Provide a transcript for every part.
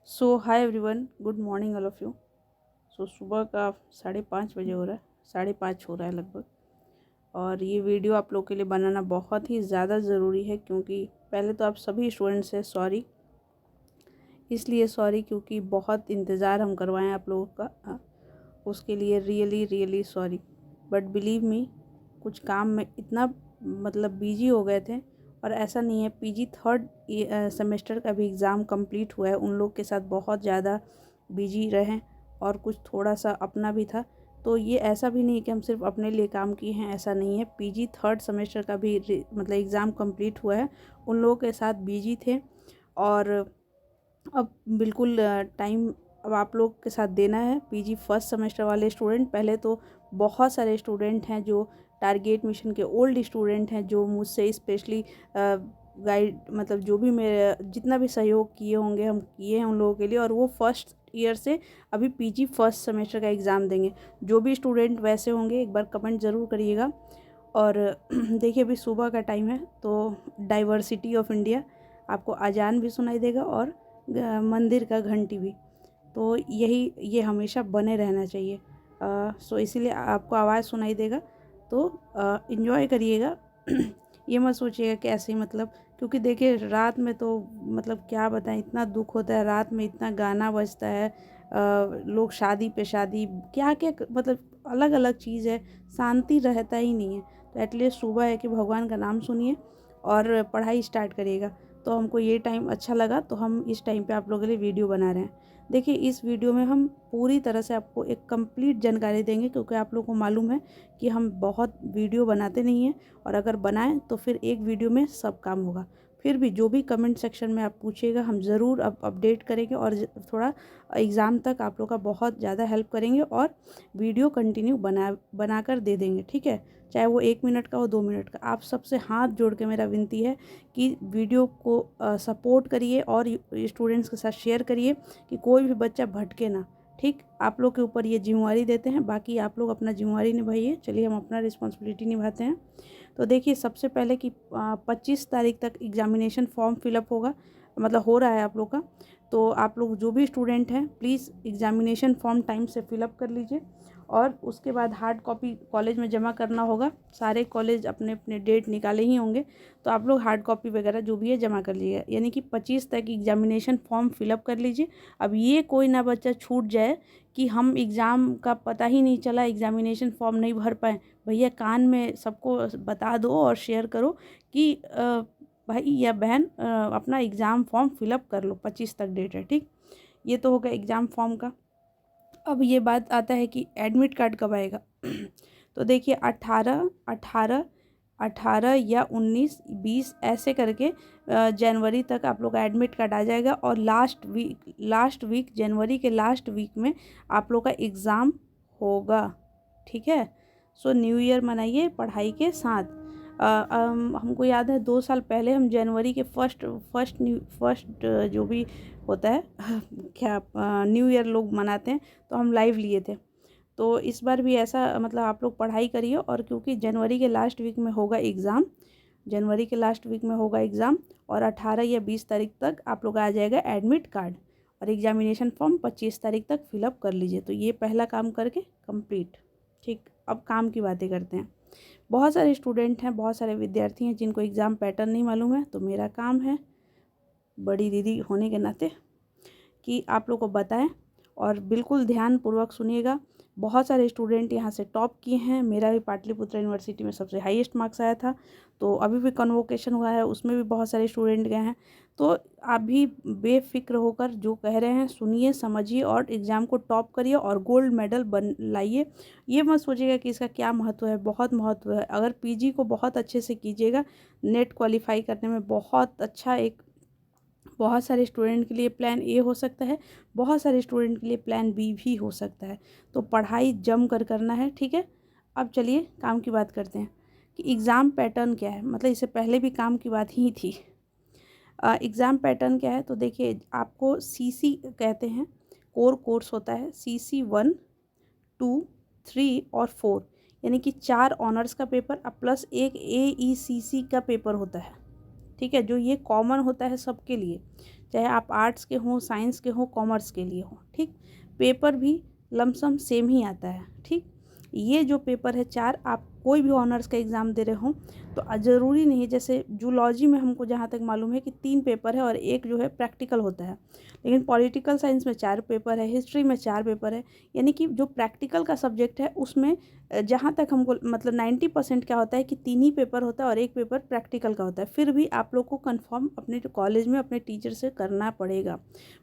So hi everyone, good morning all of you. सुबह का 5:30 बजे हो रहा है, 5:30 हो रहा है लगभग। और ये वीडियो आप लोग के लिए बनाना बहुत ही ज़्यादा ज़रूरी है, क्योंकि पहले तो आप सभी स्टूडेंट्स से सॉरी, इसलिए सॉरी क्योंकि बहुत इंतज़ार हम करवाएं आप लोगों का, उसके लिए really really sorry. But believe me, कुछ काम में इतना बिजी हो गए थे। और ऐसा नहीं है, पीजी थर्ड सेमेस्टर का भी एग्ज़ाम कंप्लीट हुआ है, उन लोग के साथ बहुत ज़्यादा बिजी रहें और कुछ थोड़ा सा अपना भी था। तो ये ऐसा भी नहीं कि हम सिर्फ अपने लिए काम किए हैं, ऐसा नहीं है। पीजी थर्ड सेमेस्टर का भी एग्ज़ाम कंप्लीट हुआ है, उन लोगों के साथ बिजी थे। और अब बिल्कुल टाइम अब आप लोग के साथ देना है। पीजी फर्स्ट सेमेस्टर वाले स्टूडेंट, पहले तो बहुत सारे स्टूडेंट हैं जो टारगेट मिशन के ओल्ड स्टूडेंट हैं, जो मुझसे स्पेशली गाइड जो भी मेरे जितना भी सहयोग किए होंगे हम किए हैं उन लोगों के लिए। और वो फर्स्ट ईयर से अभी पीजी फर्स्ट सेमेस्टर का एग्ज़ाम देंगे। जो भी स्टूडेंट वैसे होंगे एक बार कमेंट ज़रूर करिएगा। और देखिए, अभी सुबह का टाइम है, तो डाइवर्सिटी ऑफ इंडिया, आपको अजान भी सुनाई देगा और मंदिर का घंटी भी। तो यही ये हमेशा बने रहना चाहिए। सो इसीलिए आपको आवाज़ सुनाई देगा, तो इन्जॉय करिएगा। ये मत सोचिएगा कि ऐसे ही क्योंकि देखिए, रात में तो क्या बताएं, इतना दुख होता है, रात में इतना गाना बजता है। लोग शादी पे शादी, क्या क्या अलग अलग चीज़ है, शांति रहता ही नहीं है। तो एटलीस्ट सुबह है कि भगवान का नाम सुनिए और पढ़ाई स्टार्ट करिएगा। तो हमको ये टाइम अच्छा लगा, तो हम इस टाइम पे आप लोगों के लिए वीडियो बना रहे हैं। देखिए, इस वीडियो में हम पूरी तरह से आपको एक कंप्लीट जानकारी देंगे, क्योंकि आप लोगों को मालूम है कि हम बहुत वीडियो बनाते नहीं हैं, और अगर बनाएं तो फिर एक वीडियो में सब काम होगा। फिर भी जो भी कमेंट सेक्शन में आप पूछिएगा, हम ज़रूर अपडेट करेंगे और थोड़ा एग्ज़ाम तक आप लोग का बहुत ज़्यादा हेल्प करेंगे, और वीडियो कंटिन्यू बना कर दे देंगे, ठीक है। चाहे वो 1 मिनट का हो, 2 मिनट का। आप सबसे हाथ जोड़ के मेरा विनती है कि वीडियो को सपोर्ट करिए और स्टूडेंट्स के साथ शेयर करिए, कि कोई भी बच्चा भटके ना। ठीक, आप लोग के ऊपर ये जिम्मेवारी देते हैं, बाकी आप लोग अपना जिम्मेवारी निभाइए। चलिए, हम अपना रिस्पॉन्सिबिलिटी निभाते हैं। तो देखिए, सबसे पहले कि 25 तारीख तक एग्जामिनेशन फॉर्म फिलअप होगा, हो रहा है आप लोग का। तो आप लोग जो भी स्टूडेंट हैं, प्लीज़ एग्जामिनेशन फॉर्म टाइम से फिलअप कर लीजिए। और उसके बाद हार्ड कॉपी कॉलेज में जमा करना होगा। सारे कॉलेज अपने अपने डेट निकाले ही होंगे, तो आप लोग हार्ड कॉपी वगैरह जो भी है जमा कर लीजिए। यानी कि 25 तक एग्जामिनेशन फॉर्म फिलअप कर लीजिए। अब ये कोई ना बच्चा छूट जाए कि हम एग्ज़ाम का पता ही नहीं चला, एग्जामिनेशन फॉर्म नहीं भर पाए। भैया, कान में सबको बता दो और शेयर करो कि भाई या बहन, अपना एग्ज़ाम फॉर्म फिलअप कर लो, 25 तक डेट है, ठीक। ये तो होगा एग्ज़ाम फॉर्म का। अब ये बात आता है कि एडमिट कार्ड कब आएगा। तो देखिए, 18 या 19-20 ऐसे करके जनवरी तक आप लोग का एडमिट कार्ड आ जाएगा। और लास्ट वीक जनवरी के लास्ट वीक में आप लोग का एग्ज़ाम होगा, ठीक है। सो न्यू ईयर मनाइए पढ़ाई के साथ। हमको याद है 2 साल पहले हम जनवरी के फर्स्ट जो भी होता है क्या न्यू ईयर लोग मनाते हैं, तो हम लाइव लिए थे। तो इस बार भी ऐसा आप लोग पढ़ाई करिए। और क्योंकि जनवरी के लास्ट वीक में होगा एग्ज़ाम, जनवरी के लास्ट वीक में होगा एग्ज़ाम, और 18 या 20 तारीख तक आप लोग आ जाएगा एडमिट कार्ड। और एग्जामिनेशन फॉर्म 25 तारीख तक फिलअप कर लीजिए। तो ये पहला काम करके कंप्लीट, ठीक। अब काम की बातें करते हैं। बहुत सारे स्टूडेंट हैं, बहुत सारे विद्यार्थी हैं जिनको एग्ज़ाम पैटर्न नहीं मालूम है, तो मेरा काम है बड़ी दीदी होने के नाते कि आप लोग को बताएं। और बिल्कुल ध्यानपूर्वक सुनिएगा। बहुत सारे स्टूडेंट यहाँ से टॉप किए हैं। मेरा भी पाटलिपुत्र यूनिवर्सिटी में सबसे हाईएस्ट मार्क्स आया था। तो अभी भी कन्वोकेशन हुआ है, उसमें भी बहुत सारे स्टूडेंट गए हैं। तो आप भी बेफिक्र होकर जो कह रहे हैं सुनिए, समझिए और एग्ज़ाम को टॉप करिए और गोल्ड मेडल बन लाइए। ये मत सोचिएगा कि इसका क्या महत्व है, बहुत महत्व है। अगर पीजी को बहुत अच्छे से कीजिएगा, नेट क्वालिफाई करने में बहुत अच्छा बहुत सारे स्टूडेंट के लिए प्लान ए हो सकता है, बहुत सारे स्टूडेंट के लिए प्लान बी भी हो सकता है। तो पढ़ाई जम कर करना है, ठीक है। अब चलिए काम की बात करते हैं कि एग्ज़ाम पैटर्न क्या है। इससे पहले भी काम की बात ही थी। एग्ज़ाम पैटर्न क्या है, तो देखिए, आपको सीसी कहते हैं, कोर कोर्स होता है। सीसी 1, 2, 3 और 4, यानी कि 4 ऑनर्स का पेपर प्लस एक AECC का पेपर होता है, ठीक है, जो ये कॉमन होता है सबके लिए, चाहे आप आर्ट्स के हों, साइंस के हों, कॉमर्स के लिए हों, ठीक। पेपर भी लमसम सेम ही आता है, ठीक। ये जो पेपर है 4, आप कोई भी ऑनर्स का एग्ज़ाम दे रहे हो तो ज़रूरी नहीं है, जैसे जूलॉजी में हमको जहाँ तक मालूम है कि 3 पेपर है और एक जो है प्रैक्टिकल होता है, लेकिन पॉलिटिकल साइंस में 4 पेपर है, हिस्ट्री में 4 पेपर है। यानी कि जो प्रैक्टिकल का सब्जेक्ट है उसमें जहाँ तक हमको मतलब 90% क्या होता है कि 3 ही पेपर होता है और एक पेपर प्रैक्टिकल का होता है। फिर भी आप लोग को कंफर्म अपने कॉलेज में अपने टीचर से करना पड़ेगा।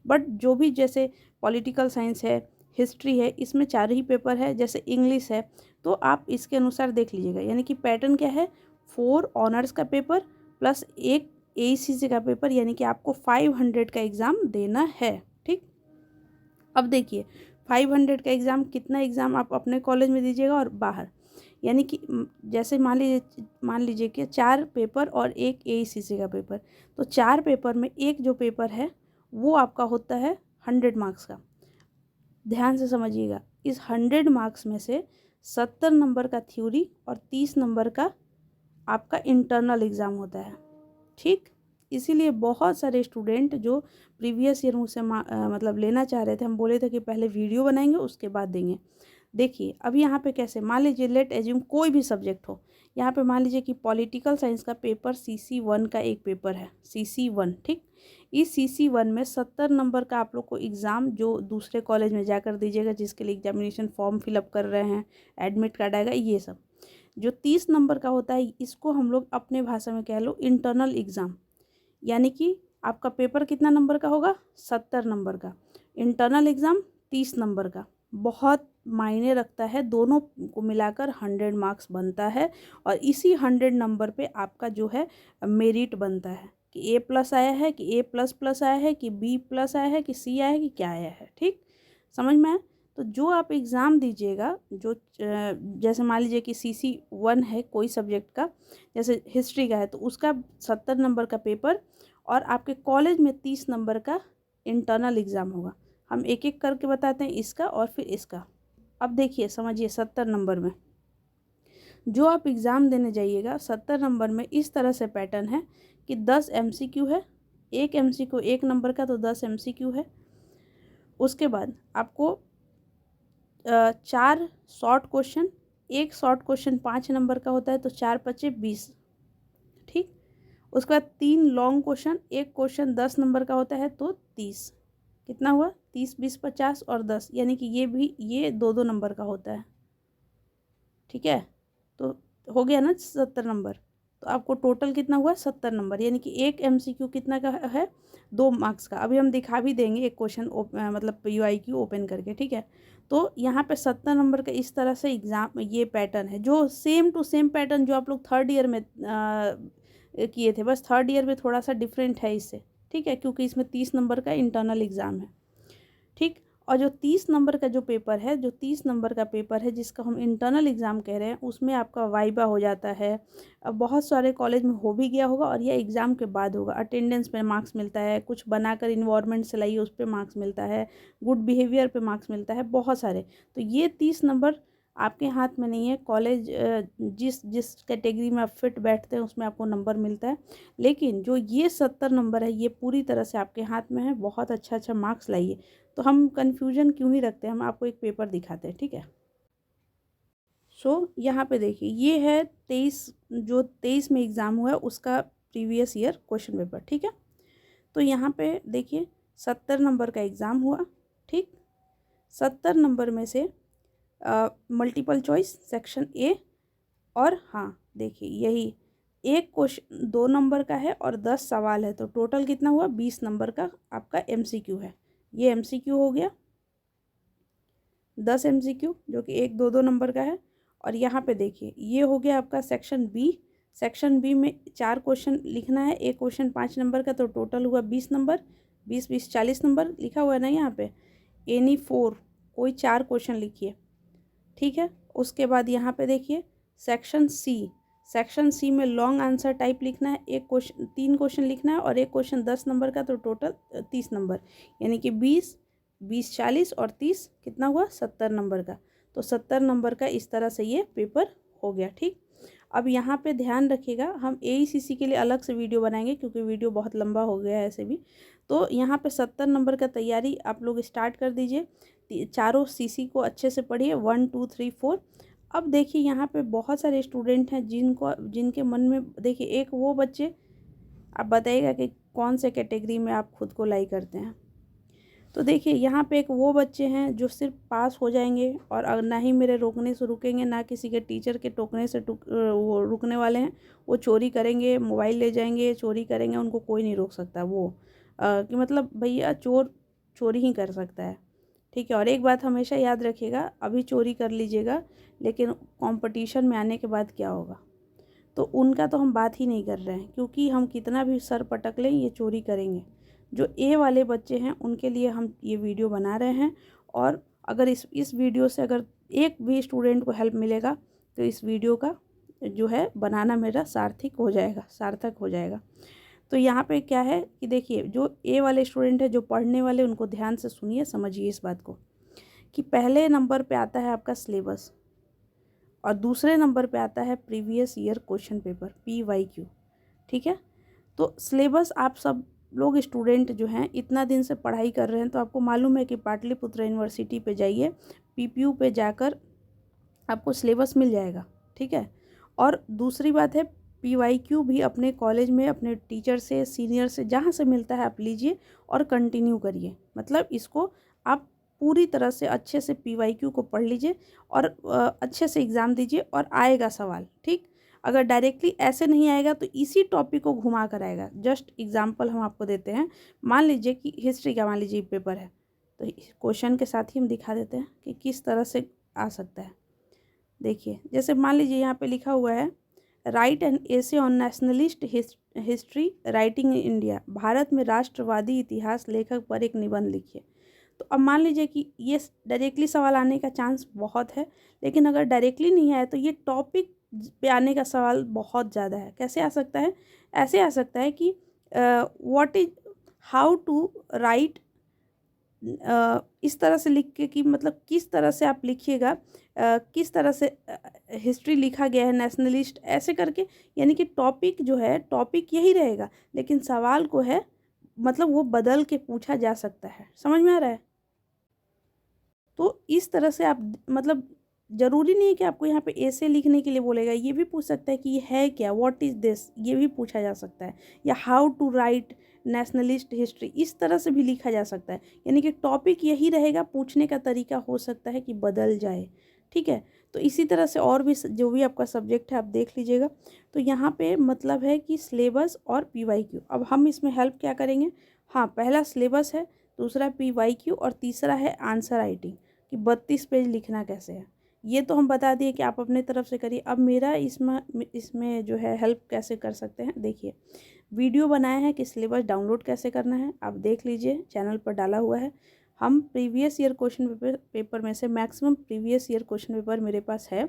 बट जो भी जैसे पॉलिटिकल साइंस है, हिस्ट्री है, इसमें 4 ही पेपर है, जैसे इंग्लिश है तो आप इसके अनुसार देख लीजिएगा। यानी कि पैटर्न क्या है, 4 ऑनर्स का पेपर प्लस एक AECC का पेपर, यानी कि आपको 500 का एग्ज़ाम देना है, ठीक। अब देखिए 500 का एग्ज़ाम, कितना एग्ज़ाम आप अपने कॉलेज में दीजिएगा और बाहर, यानी कि जैसे मान लीजिए कि 4 पेपर और एक AECC का पेपर, तो 4 पेपर में एक जो पेपर है वो आपका होता है 100 मार्क्स का। ध्यान से समझिएगा, इस 100 मार्क्स में से 70 नंबर का थ्योरी और 30 नंबर का आपका इंटरनल एग्ज़ाम होता है, ठीक। इसीलिए बहुत सारे स्टूडेंट जो प्रीवियस ईयर मुझसे मतलब लेना चाह रहे थे, हम बोले थे कि पहले वीडियो बनाएंगे उसके बाद देंगे। देखिए अब यहाँ पे कैसे, मान लीजिए लेट एज्यूम कोई भी सब्जेक्ट हो, यहाँ पे मान लीजिए कि पॉलिटिकल साइंस का पेपर CC1 का एक पेपर है, CC1, ठीक। इस CC1 में 70 नंबर का आप लोग को एग्ज़ाम जो दूसरे कॉलेज में जाकर दीजिएगा, जिसके लिए एग्जामिनेशन फॉर्म फिलअप कर रहे हैं, एडमिट कार्ड आएगा, ये सब। जो 30 नंबर का होता है इसको हम लोग अपने भाषा में कह लो इंटरनल एग्ज़ाम। यानी कि आपका पेपर कितना नंबर का होगा, 70 नंबर का, इंटरनल एग्ज़ाम 30 नंबर का। बहुत मायने रखता है, दोनों को मिलाकर 100 मार्क्स बनता है और इसी 100 नंबर पे आपका जो है मेरिट बनता है कि A+ आया है, कि A++ आया है, कि B+ आया है, कि C आया है, कि क्या आया है, ठीक। समझ में आया। तो जो आप एग्ज़ाम दीजिएगा, जो जैसे मान लीजिए कि CC1 है कोई सब्जेक्ट का, जैसे हिस्ट्री का है तो उसका 70 नंबर का पेपर और आपके कॉलेज में 30 नंबर का इंटरनल एग्ज़ाम होगा। हम एक एक करके बताते हैं, इसका और फिर इसका। अब देखिए समझिए, 70 नंबर में जो आप एग्ज़ाम देने जाइएगा, 70 नंबर में इस तरह से पैटर्न है कि 10 MCQ है, एक MCQ 1 नंबर का, तो 10 MCQ है। उसके बाद आपको 4 शॉर्ट क्वेश्चन, एक शॉर्ट क्वेश्चन 5 नंबर का होता है, तो 4 पचे 20, ठीक। उसके बाद 3 लॉन्ग क्वेश्चन, एक क्वेश्चन 10 नंबर का होता है, तो 30, कितना हुआ, 30 20 50 और 10, यानी कि ये 2 नंबर का होता है, ठीक है। तो हो गया ना 70 नंबर, तो आपको टोटल कितना हुआ, 70 नंबर, यानी कि एक MCQ कितना का है, 2 मार्क्स का। अभी हम दिखा भी देंगे एक क्वेश्चन मतलब PYQ ओपन करके, ठीक है। तो यहाँ पे 70 नंबर का इस तरह से एग्ज़ाम, ये पैटर्न है जो सेम टू सेम पैटर्न जो आप लोग 3rd ईयर में किए थे, बस 3rd ईयर में थोड़ा सा डिफरेंट है इससे, ठीक है, क्योंकि इसमें 30 नंबर का इंटरनल एग्ज़ाम है, ठीक। और जो 30 नंबर का जो पेपर है, जो 30 नंबर का पेपर है जिसका हम इंटरनल एग्ज़ाम कह रहे हैं, उसमें आपका वाइवा हो जाता है। अब बहुत सारे कॉलेज में हो भी गया होगा और यह एग्ज़ाम के बाद होगा। अटेंडेंस पे मार्क्स मिलता है, कुछ बनाकर इन्वायरमेंट से लाइए उस पर मार्क्स मिलता है, गुड बिहेवियर पे मार्क्स मिलता है, बहुत सारे। तो ये 30 नंबर आपके हाथ में नहीं है, कॉलेज जिस जिस कैटेगरी में आप फिट बैठते हैं उसमें आपको नंबर मिलता है। लेकिन जो ये 70 नंबर है ये पूरी तरह से आपके हाथ में है, बहुत अच्छा मार्क्स लाइए। तो हम कन्फ्यूजन क्यों ही रखते हैं, हम आपको एक पेपर दिखाते हैं, ठीक है। यहाँ पे देखिए, ये है 23 में एग्ज़ाम हुआ है उसका प्रीवियस ईयर क्वेश्चन पेपर, ठीक है। तो यहाँ पे देखिए 70 नंबर का एग्ज़ाम हुआ, ठीक। 70 नंबर में से मल्टीपल चॉइस सेक्शन A, और हाँ देखिए यही एक क्वेश्चन 2 नंबर का है और 10 सवाल है, तो टोटल कितना हुआ, 20 नंबर का आपका MCQ है। ये MCQ हो गया 10 MCQ जो कि 1 2 नंबर का है। और यहाँ पे देखिए ये हो गया आपका सेक्शन B। सेक्शन B में 4 क्वेश्चन लिखना है, एक क्वेश्चन 5 नंबर का, तो टोटल हुआ 20 नंबर, 20 20 40 नंबर लिखा हुआ है ना यहाँ पे। एनी 4 कोई 4 क्वेश्चन लिखिए, ठीक है। उसके बाद यहाँ पे देखिए सेक्शन C में लॉन्ग आंसर टाइप लिखना है, एक क्वेश्चन 3 क्वेश्चन लिखना है और एक क्वेश्चन 10 नंबर का, तो टोटल 30 नंबर, यानी कि 20 20 40 और 30 कितना हुआ, 70 नंबर का। तो 70 नंबर का इस तरह से ये पेपर हो गया, ठीक। अब यहाँ पे ध्यान रखिएगा, हम AECC के लिए अलग से वीडियो बनाएंगे क्योंकि वीडियो बहुत लंबा हो गया है ऐसे भी। तो यहाँ पे 70 नंबर का तैयारी आप लोग स्टार्ट कर दीजिए। चारों CC को अच्छे से पढ़िए, 1 2 3 4। अब देखिए यहाँ पे बहुत सारे स्टूडेंट हैं जिनके मन में, देखिए एक वो बच्चे, आप बताइएगा कि कौन से कैटेगरी में आप खुद को लाई करते हैं। तो देखिए यहाँ पे एक वो बच्चे हैं जो सिर्फ पास हो जाएंगे और ना ही मेरे रोकने से रुकेंगे, ना किसी के टीचर के टोकने से वो रुकने वाले हैं। वो चोरी करेंगे, मोबाइल ले जाएंगे, चोरी करेंगे, उनको कोई नहीं रोक सकता। वो कि मतलब भैया चोर चोरी ही कर सकता है, ठीक है। और एक बात हमेशा याद रखिएगा, अभी चोरी कर लीजिएगा लेकिन कंपटीशन में आने के बाद क्या होगा, तो उनका तो हम बात ही नहीं कर रहे हैं, क्योंकि हम कितना भी सर पटक लें ये चोरी करेंगे। जो A वाले बच्चे हैं उनके लिए हम ये वीडियो बना रहे हैं। और अगर इस वीडियो से अगर एक भी स्टूडेंट को हेल्प मिलेगा तो इस वीडियो का जो है बनाना मेरा सार्थक हो जाएगा। तो यहाँ पे क्या है कि देखिए, जो A वाले स्टूडेंट है, जो पढ़ने वाले, उनको ध्यान से सुनिए, समझिए इस बात को, कि पहले नंबर पे आता है आपका सिलेबस और दूसरे नंबर पे आता है previous year question paper, PYQ, ठीक है। तो सिलेबस आप सब लोग स्टूडेंट जो हैं इतना दिन से पढ़ाई कर रहे हैं, तो आपको मालूम है कि पाटलिपुत्र यूनिवर्सिटी पे जाइए, PPU पे जाकर आपको सिलेबस मिल जाएगा, ठीक है। और दूसरी बात है, PYQ भी अपने कॉलेज में अपने टीचर से, सीनियर से, जहाँ से मिलता है आप लीजिए और कंटिन्यू करिए। मतलब इसको आप पूरी तरह से अच्छे से PYQ को पढ़ लीजिए और अच्छे से एग्ज़ाम दीजिए और आएगा सवाल, ठीक। अगर डायरेक्टली ऐसे नहीं आएगा तो इसी टॉपिक को घुमा कर आएगा। जस्ट एग्जांपल हम आपको देते हैं, मान लीजिए कि हिस्ट्री का मान लीजिए पेपर है, तो क्वेश्चन के साथ ही हम दिखा देते हैं कि किस तरह से आ सकता है। देखिए, जैसे मान लीजिए यहाँ पे लिखा हुआ है, right an essay on nationalist history writing in India, Bharat में राष्ट्रवादी इतिहास लेखक पर एक निबंध लिखिए। तो अब मान लीजिए कि ये डायरेक्टली सवाल आने का चांस बहुत है, लेकिन अगर डायरेक्टली नहीं आया तो ये टॉपिक पे आने का सवाल बहुत ज़्यादा है। कैसे आ सकता है? ऐसे आ सकता है कि what is how to write, इस तरह से लिख के कि मतलब किस तरह से आप लिखिएगा, किस तरह से हिस्ट्री लिखा गया है नेशनलिस्ट, ऐसे करके। यानी कि टॉपिक जो है, टॉपिक यही रहेगा, लेकिन सवाल को है मतलब वो बदल के पूछा जा सकता है। समझ में आ रहा है? तो इस तरह से आप मतलब ज़रूरी नहीं है कि आपको यहाँ पे ऐसे लिखने के लिए बोलेगा, ये भी पूछ सकता है कि ये है क्या, व्हाट इज़ दिस, ये भी पूछा जा सकता है। या how to write nationalist history, इस तरह से भी लिखा जा सकता है। यानी कि टॉपिक यही रहेगा, पूछने का तरीका हो सकता है कि बदल जाए, ठीक है। तो इसी तरह से और भी जो भी आपका सब्जेक्ट है आप देख लीजिएगा। तो यहाँ पे मतलब है कि सिलेबस और PYQ। अब हम इसमें हेल्प क्या करेंगे? हाँ, पहला सिलेबस है, दूसरा PYQ और तीसरा है आंसर राइटिंग, कि 32 पेज लिखना कैसे है। ये तो हम बता दिए कि आप अपने तरफ से करिए। अब मेरा इसमें जो है हेल्प कैसे कर सकते हैं, देखिए वीडियो बनाया है कि सिलेबस डाउनलोड कैसे करना है, आप देख लीजिए, चैनल पर डाला हुआ है। हम प्रीवियस ईयर क्वेश्चन पेपर में से maximum previous year question paper मेरे पास है,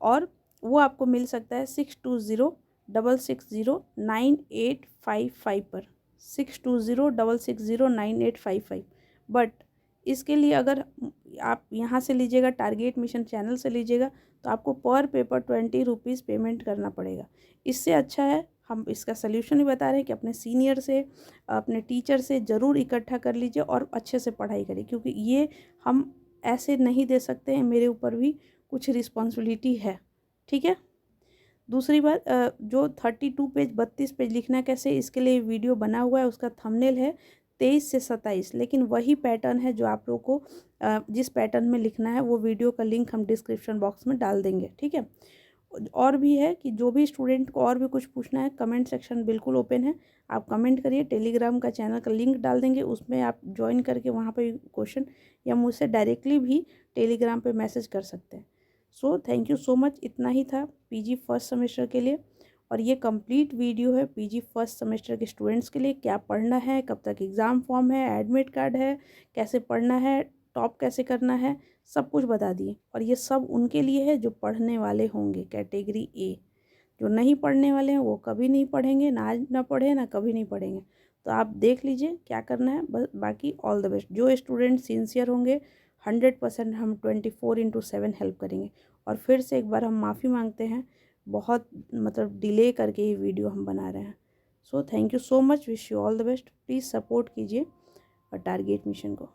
और वो आपको मिल सकता है 6206609855 पर, 6206609855। बट इसके लिए अगर आप यहाँ से लीजिएगा, टारगेट मिशन चैनल से लीजिएगा, तो आपको पर पेपर 20 रुपीज़ पेमेंट करना पड़ेगा। इससे अच्छा है, हम इसका सल्यूशन ही बता रहे हैं कि अपने सीनियर से, अपने टीचर से ज़रूर इकट्ठा कर लीजिए और अच्छे से पढ़ाई करिए, क्योंकि ये हम ऐसे नहीं दे सकते हैं, मेरे ऊपर भी कुछ रिस्पॉन्सिबिलिटी है, ठीक है। दूसरी बात, जो 32 पेज 32 पेज लिखना कैसे, इसके लिए वीडियो बना हुआ है, उसका थंबनेल है 23 से 27, लेकिन वही पैटर्न है जो आप लोग को जिस पैटर्न में लिखना है, वो वीडियो का लिंक हम डिस्क्रिप्शन बॉक्स में डाल देंगे, ठीक है। और भी है कि जो भी स्टूडेंट को और भी कुछ पूछना है, कमेंट सेक्शन बिल्कुल ओपन है, आप कमेंट करिए। टेलीग्राम का चैनल का लिंक डाल देंगे, उसमें आप ज्वाइन करके वहाँ पे क्वेश्चन या मुझसे डायरेक्टली भी टेलीग्राम पे मैसेज कर सकते हैं। So thank you so much. इतना ही था PG फर्स्ट सेमेस्टर के लिए, और ये कंप्लीट वीडियो है PG फर्स्ट सेमेस्टर के स्टूडेंट्स के लिए। क्या पढ़ना है, कब तक एग्ज़ाम फॉर्म है, एडमिट कार्ड है, कैसे पढ़ना है, टॉप कैसे करना है, सब कुछ बता दिए। और ये सब उनके लिए है जो पढ़ने वाले होंगे, कैटेगरी A। जो नहीं पढ़ने वाले हैं वो कभी नहीं पढ़ेंगे, ना आज ना पढ़े ना कभी नहीं पढ़ेंगे। तो आप देख लीजिए क्या करना है, बस बाकी ऑल द बेस्ट। जो स्टूडेंट सिंसियर होंगे 100% हम 24/7 हेल्प करेंगे। और फिर से एक बार हम माफ़ी मांगते हैं बहुत मतलब डिले करके ये वीडियो हम बना रहे हैं। So thank you so much, wish you all the best. Please support कीजिए और टारगेट मिशन को।